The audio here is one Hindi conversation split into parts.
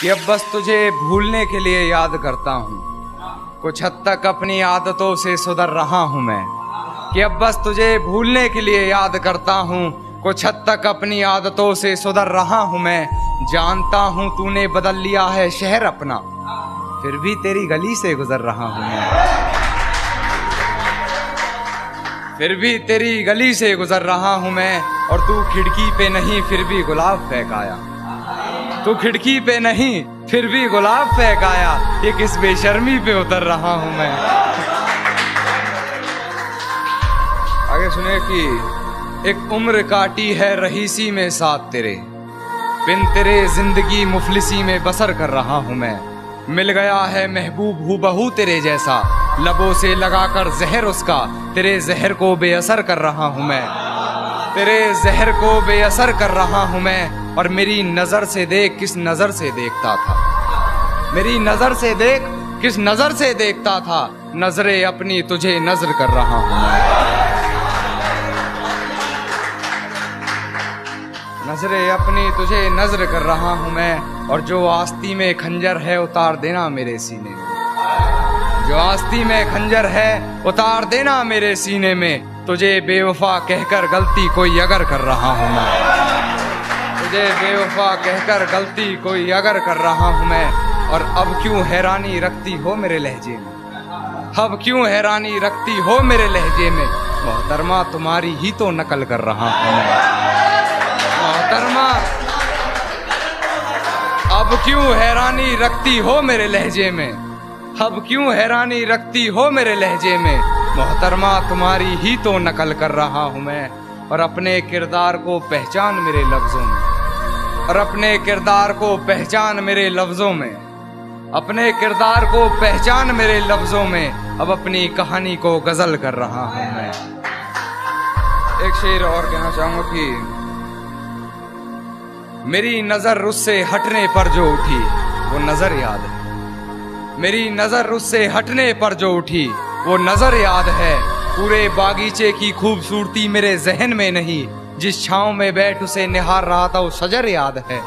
कि अब बस तुझे भूलने के लिए याद करता हूँ, कुछ हद तक अपनी आदतों से सुधर रहा हूँ मैं। कि अब बस तुझे भूलने के लिए याद करता हूँ, कुछ हद तक अपनी आदतों से सुधर रहा हूँ मैं। जानता हूँ तूने बदल लिया है शहर अपना, फिर भी तेरी गली से गुजर रहा हूँ मैं। फिर भी तेरी गली से गुजर रहा हूँ मैं। और तू खिड़की पे नहीं फिर भी गुलाब फेंक आया, तू खिड़की पे नहीं फिर भी गुलाब फेंक आया। ये किस बेशर्मी पे उतर रहा हूँ मैं। आगे सुने कि एक उम्र काटी है रहीसी में साथ तेरे, बिन तेरे जिंदगी मुफलिसी में बसर कर रहा हूँ मैं। मिल गया है महबूब हूबहू तेरे जैसा, लबों से लगाकर जहर उसका, तेरे जहर को बेअसर कर रहा हूँ मैं। तेरे जहर को बेअसर कर रहा हूँ मैं। और मेरी नजर से देख किस नजर से देखता था, मेरी नजर से देख किस नजर से देखता था। नजरे अपनी तुझे नजर कर रहा हूँ मैं। नजरे अपनी तुझे नजर कर रहा हूँ मैं। और जो आस्ती में खंजर है उतार देना मेरे सीने में, जो आस्ती में खंजर है उतार देना मेरे सीने में। तुझे बेवफा कहकर गलती कोई अगर कर रहा हूँ मैं, तुझे बेवफा कहकर गलती कोई अगर कर रहा हूँ मैं। और अब क्यों हैरानी रखती हो मेरे लहजे में, अब क्यों हैरानी रखती हो मेरे लहजे में। मोहतरमा तुम्हारी ही तो नकल कर रहा हूँ मैं। मोहतरमा अब क्यों हैरानी रखती हो मेरे लहजे में, अब क्यों हैरानी रखती हो मेरे लहजे में। मोहतरमा तुम्हारी ही तो नकल कर रहा हूँ मैं। और अपने किरदार को पहचान मेरे लफ्जों में, और अपने किरदार को पहचान मेरे लफ्जों में, अपने किरदार को पहचान मेरे लफ्जों में। अब अपनी कहानी को गजल कर रहा हूँ मैं। एक शेर और कहना चाहूंगा कि मेरी नजर उससे हटने पर जो उठी वो नजर याद है, मेरी नजर उससे हटने पर जो उठी वो नजर याद है। पूरे बागीचे की खूबसूरती मेरे जहन में नहीं, जिस छांव में बैठ उसे निहार रहा था वो शजर याद है,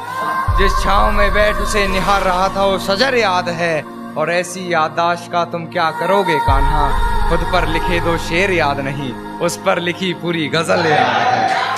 जिस छांव में बैठ उसे निहार रहा था वो शजर याद है। और ऐसी याददाश्त का तुम क्या करोगे कान्हा, खुद पर लिखे दो शेर याद नहीं, उस पर लिखी पूरी गजल याद है।